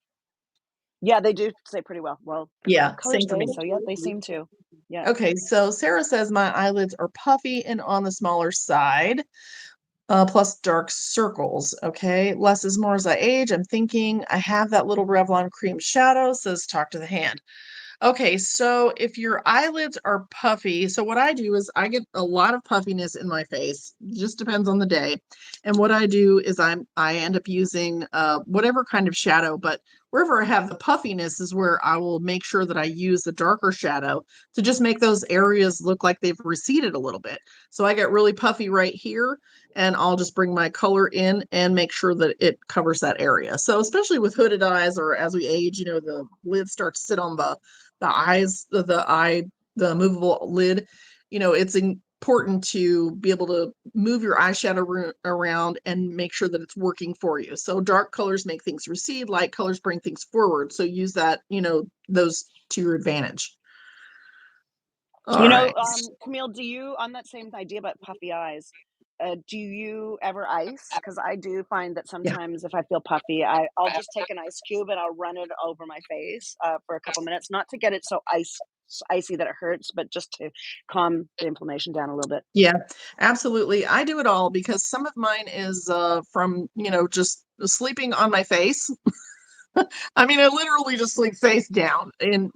Yeah, they do say pretty well. Well, Yeah, color same for me. stays, so yeah, they seem to. Yeah. Okay, so Sarah says my eyelids are puffy and on the smaller side, plus dark circles. Okay, less is more as I age. I'm thinking I have that little Revlon cream shadow, says talk to the hand. Okay, so if your eyelids are puffy, so what I do is I get a lot of puffiness in my face. Just depends on the day. And what I do is I end up using whatever kind of shadow, but wherever I have the puffiness is where I will make sure that I use the darker shadow to just make those areas look like they've receded a little bit. So I get really puffy right here, and I'll just bring my color in and make sure that it covers that area. So especially with hooded eyes or as we age, the lids start to sit on the movable lid. It's important to be able to move your eyeshadow around and make sure that it's working for you. So dark colors make things recede, light colors bring things forward. So use that, those to your advantage. All right. Camille, do you on that same idea about puffy eyes? Do you ever ice? Because I do find that Yeah. sometimes if I feel puffy, I'll just take an ice cube and I'll run it over my face for a couple minutes, not to get it so icy that it hurts, but just to calm the inflammation down a little bit. Yeah, absolutely. I do it all because some of mine is from, just sleeping on my face. I mean, I literally just sleep face down, and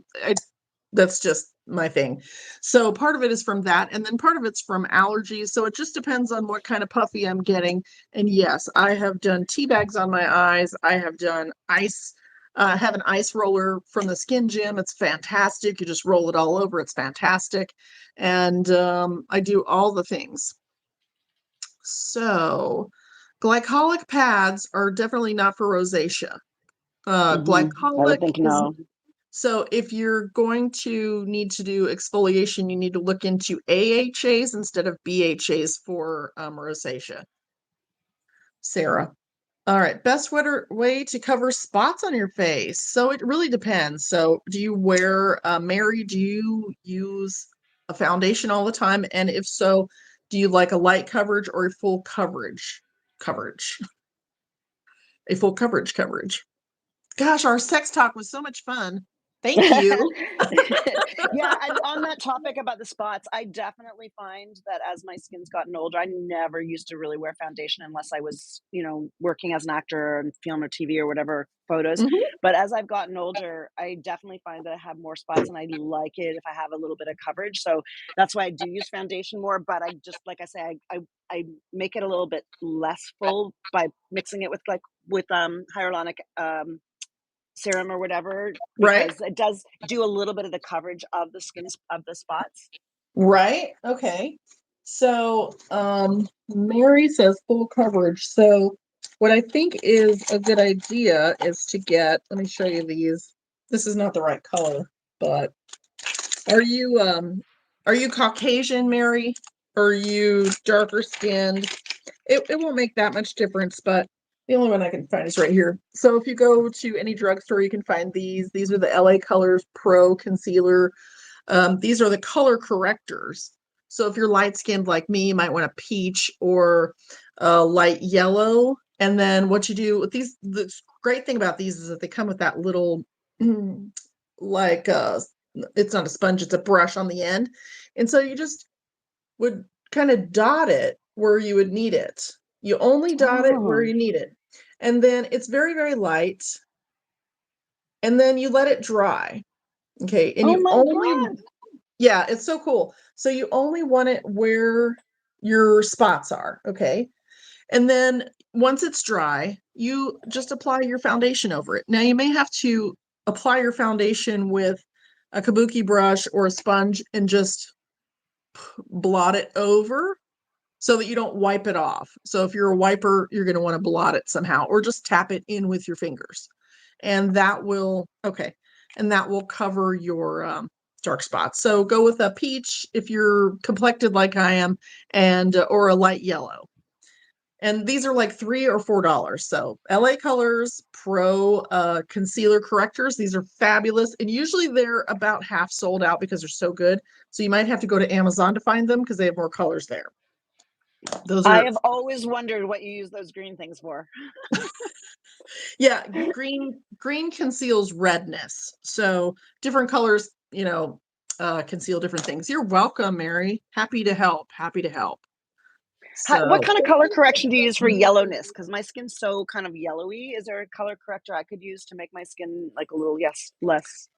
that's just my thing. So part of it is from that, and then part of it's from allergies. So it just depends on what kind of puffy I'm getting. And yes, I have done tea bags on my eyes. I have done ice. I have an ice roller from the Skin Gym. It's fantastic. You just roll it all over. It's fantastic. And I do all the things. So glycolic pads are definitely not for rosacea. I would Glycolic think is no. so if you're going to need to do exfoliation, you need to look into AHAs instead of BHAs for rosacea. Sarah. All right, best way to cover spots on your face. So it really depends. So do you wear, Mary, do you use a foundation all the time? And if so, do you like a light coverage or a full coverage? Coverage. A full coverage. Gosh, our sex talk was so much fun. Thank you. Yeah, and on that topic about the spots, I definitely find that as my skin's gotten older, I never used to really wear foundation unless I was, working as an actor and film or TV or whatever photos. Mhm. But as I've gotten older, I definitely find that I have more spots and I like it if I have a little bit of coverage. So that's why I do use foundation more. But I just, like I say, I make it a little bit less full by mixing it with hyaluronic serum or whatever, Right? because it does do a little bit of the coverage of the of the spots. Right. Okay. So, Mary says full coverage. So, what I think is a good idea is to get, let me show you these. This is not the right color, but are you Caucasian, Mary? Or are you darker skinned? It won't make that much difference, but the only one I can find is right here. So if you go to any drugstore, you can find these. These are the LA Colors Pro Concealer. These are the color correctors. So if you're light skinned like me, you might want a peach or a light yellow. And then what you do with these, the great thing about these is that they come with that little, like, it's not a sponge, it's a brush on the end. And so you just would kind of dot it where you would need it. You only dot it where Oh. you need it. And then it's very, very light. And then you let it dry. Okay. And Oh you my only, god. yeah, it's so cool. So you only want it where your spots are. Okay. And then once it's dry, you just apply your foundation over it. Now you may have to apply your foundation with a kabuki brush or a sponge and just blot it over so that you don't wipe it off. So if you're a wiper, you're going to want to blot it somehow or just tap it in with your fingers. And that will, okay, and that will cover your dark spots. So go with a peach if you're complected like I am, and or a light yellow. And these are like $3 or $4. So LA Colors Pro Concealer Correctors. These are fabulous. And usually they're about half sold out because they're so good. So you might have to go to Amazon to find them because they have more colors there. Those I are, have always wondered what you use those green things for. yeah, green conceals redness. So different colors, conceal different things. You're welcome, Mary. Happy to help. Happy to help. What So kind of color correction do you use for yellowness? Because my skin's so kind of yellowy. Is there a color corrector I could use to make my skin like a little less?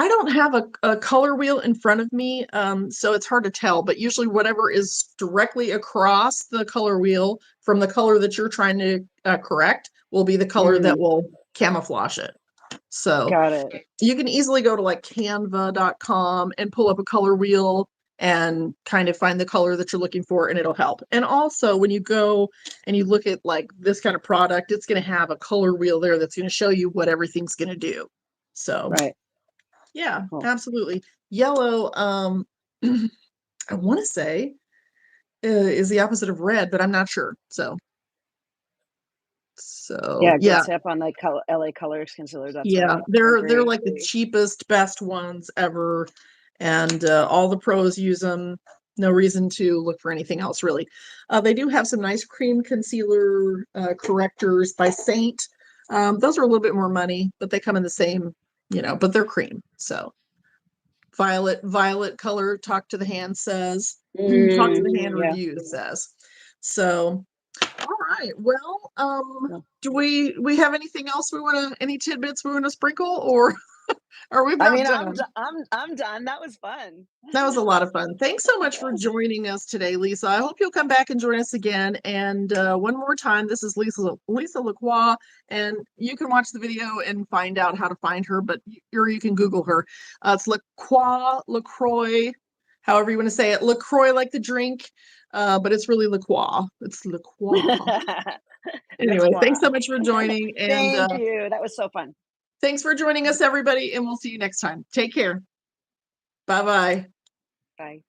I don't have a color wheel in front of me, so it's hard to tell, but usually whatever is directly across the color wheel from the color that you're trying to correct will be the color that Mm, will camouflage it. So got it. you can easily go to like canva.com and pull up a color wheel and kind of find the color that you're looking for, and it'll help. And also when you go and you look at like this kind of product, it's going to have a color wheel there that's going to show you what everything's going to do. So Right. yeah, Cool. absolutely. Yellow, I want to say is the opposite of red, but I'm not sure. So Yeah, good yeah, tip on like LA Colors concealer. That's yeah, a they're great. like the cheapest, best ones ever, and all the pros use them. No reason to look for anything else really. They do have some nice cream concealer correctors by Saint. Those are a little bit more money, but they come in the same, but they're cream. So violet color, talk to the hand says. Talk to the hand Yeah. review says. So all right, well, No. do we have anything else we want to, any tidbits we want to sprinkle, or are we I about mean, done? I'm done. That was fun. That was a lot of fun. Thanks so much for joining us today, Lisa. I hope you'll come back and join us again. And one more time, this is Lisa Lacroix, and you can watch the video and find out how to find her, but or you can Google her. It's Lacroix, however you want to say it. Lacroix like the drink, but it's really Lacroix. It's Lacroix. Anyway, thanks so much for joining, and Thank you. That was so fun. thanks for joining us, everybody, and we'll see you next time. Take care. Bye-bye. Bye.